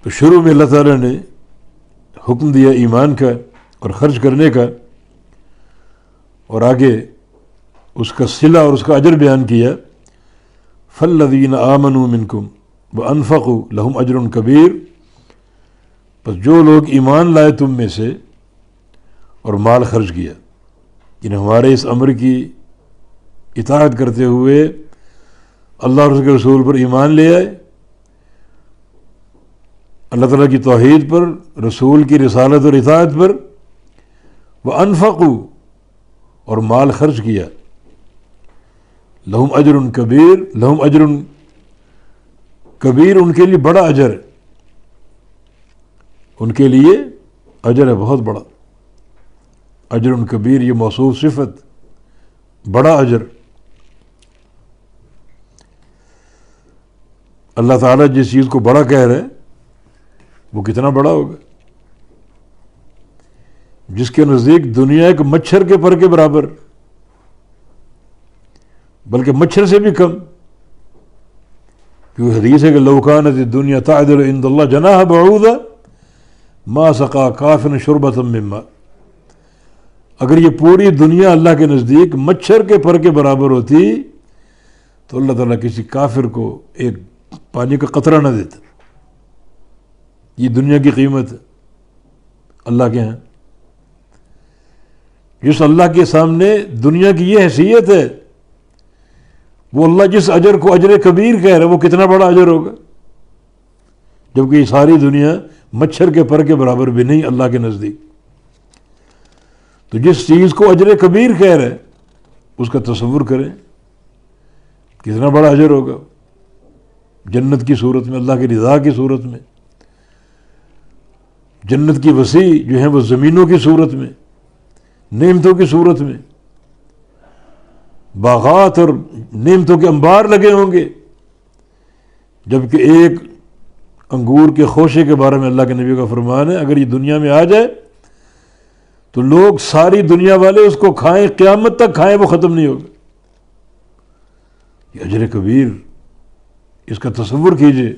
تو شروع میں اللہ تعالیٰ نے حکم دیا ایمان کا اور خرچ کرنے کا، اور آگے اس کا صلہ اور اس کا اجر بیان کیا، فالذین آمنوا منکم وانفقوا لہم اجر کبیر، بس جو لوگ ایمان لائے تم میں سے اور مال خرچ کیا، یعنی ہمارے اس امر کی اطاعت کرتے ہوئے اللہ اور اس کے رسول پر ایمان لے آئے، اللہ تعالیٰ کی توحید پر، رسول کی رسالت اور اطاعت پر، وانفقوا اور مال خرچ کیا، لہم اجر کبیر، لہم اجر کبیر، ان کے لیے بڑا اجر ہے، ان کے لیے اجر ہے بہت بڑا، اجر کبیر یہ موصوف صفت، بڑا اجر۔ اللہ تعالیٰ جس چیز کو بڑا کہہ رہے ہیں وہ کتنا بڑا ہوگا، جس کے نزدیک دنیا ایک مچھر کے پر کے برابر، بلکہ مچھر سے بھی کم، کیونکہ حدیث ہے کہ لو کانت الدنیا تعدل عند اللہ جناح بعوضہ ما سقا کافر شربۃ من ماء، اگر یہ پوری دنیا اللہ کے نزدیک مچھر کے پر کے برابر ہوتی تو اللہ تعالیٰ کسی کافر کو ایک پانی کا قطرہ نہ دیتا۔ یہ دنیا کی قیمت ہے اللہ کے ہاں، جس اللہ کے سامنے دنیا کی یہ حیثیت ہے، وہ اللہ جس اجر کو اجر کبیر کہہ رہا ہے وہ کتنا بڑا اجر ہوگا، جبکہ یہ ساری دنیا مچھر کے پر کے برابر بھی نہیں اللہ کے نزدیک۔ تو جس چیز کو اجر کبیر کہہ رہے ہیں اس کا تصور کریں کتنا بڑا اجر ہوگا، جنت کی صورت میں، اللہ کی رضا کی صورت میں، جنت کی وسیع جو ہیں وہ زمینوں کی صورت میں، نعمتوں کی صورت میں، باغات اور نعمتوں کے انبار لگے ہوں گے، جبکہ ایک انگور کے خوشے کے بارے میں اللہ کے نبی کا فرمان ہے اگر یہ دنیا میں آ جائے تو لوگ ساری دنیا والے اس کو کھائیں، قیامت تک کھائیں، وہ ختم نہیں ہوگا۔ یہ اجر کبیر، اس کا تصور کیجئے۔